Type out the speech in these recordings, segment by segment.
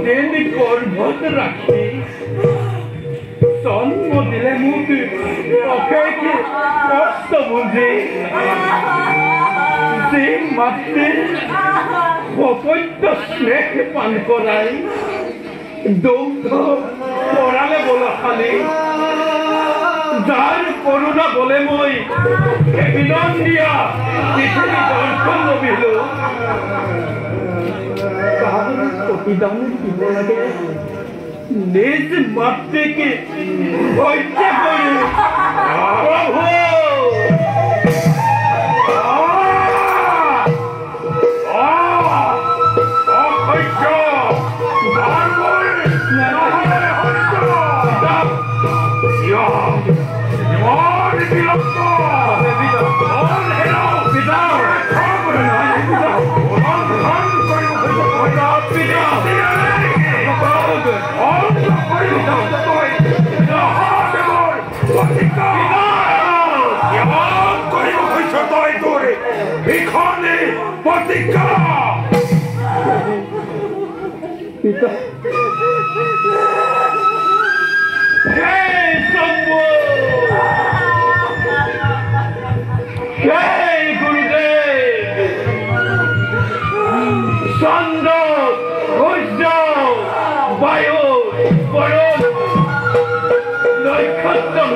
দিন গৰ্ভত ৰাখি জন্ম দিলে মোক অশেষ কষ্ট বুঝি যে মাতৃৰ অপত্য স্নেহ পান কৰাই দুগ্ধ পৰালে বলশালী যাৰ কৰোণা বলে মই এবিলন দিয়া পৃথিৱী দৰ্শন লভিলো প্ৰতিদান দিব লাগে নিজ মাতৃকে হত্যা কৰি প্ৰভু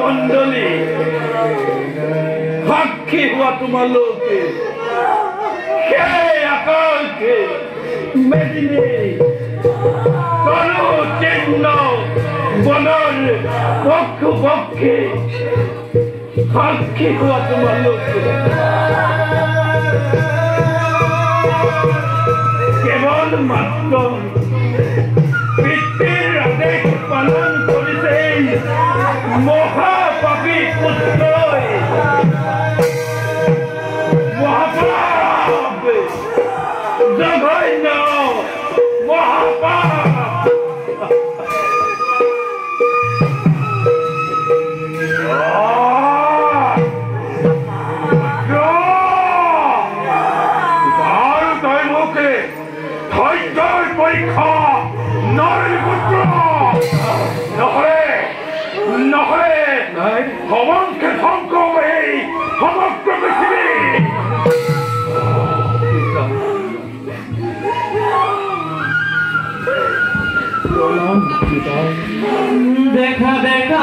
মন্ডলী সাক্ষী হোৱা তোমালোকে সেই আকাশে মেদিনী তনু চিহ্ন বনৰ পক্ষু পক্ষী সাক্ষী হোৱা তোমালোকে কেৱল মাত্ৰ পিতৃৰ আদেশ পালন কৰিছে মহাপাপী পুত্ৰই মহাপাপ জঘন্য মহাপাপ তই মোকে ধৈৰ্যৰ পৰীক্ষা নৰি পুত্ৰ নহলে সমগ্ৰ ধ্বংস এই সমগ্ৰ পৃথিৱী দেখা দেখা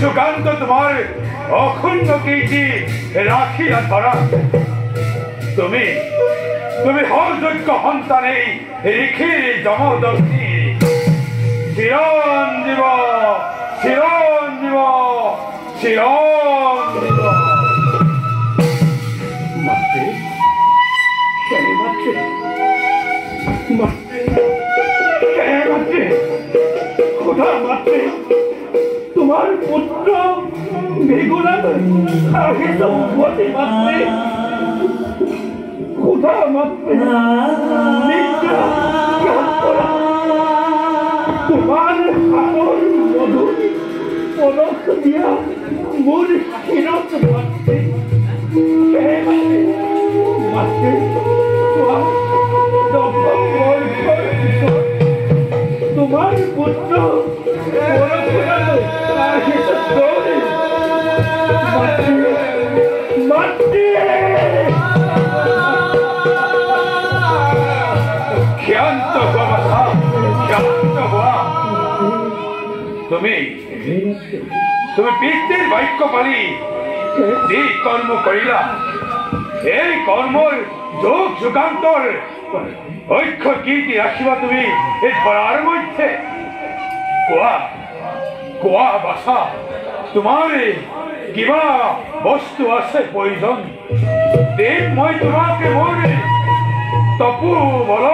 सुकांत तुम्हारे अखंड कीर्ति राखी धरा तुम्हें हर योग्य सन्ताने ऋषिर जमदग्नि चिरंजीव चिरंजीव চিৰন্তন মাতৃ কেনে মাতৃ মাতৃ কেনে মাতৃ সোধা মাতৃ তোমাৰ পুত্ৰ বেগুলাত আহিছে উভতি মাতৃ সোধা মাতৃ তোমাৰ হাতৰ মধুৰ পৰশ দিয়া মোৰ শিৰত মাতৃ মাতৃ তোমাৰ পুত্ৰ মাতৃ ক্ষান্ত হোৱা ক্ষান্ত হোৱা তুমি পিতৃৰ বাক্য পালি যি কৰ্ম কৰিলা এই কৰ্মৰ যোগ যুগান্তৰ ঐক্য কীৰ্তি ৰাখিবা তুমি এই ধৰাৰ মধ্যে কোৱা কোৱা বাছা তোমাৰ কিবা বস্তু আছে প্ৰয়োজন দিম মই তোমাকে মোৰ তপু বল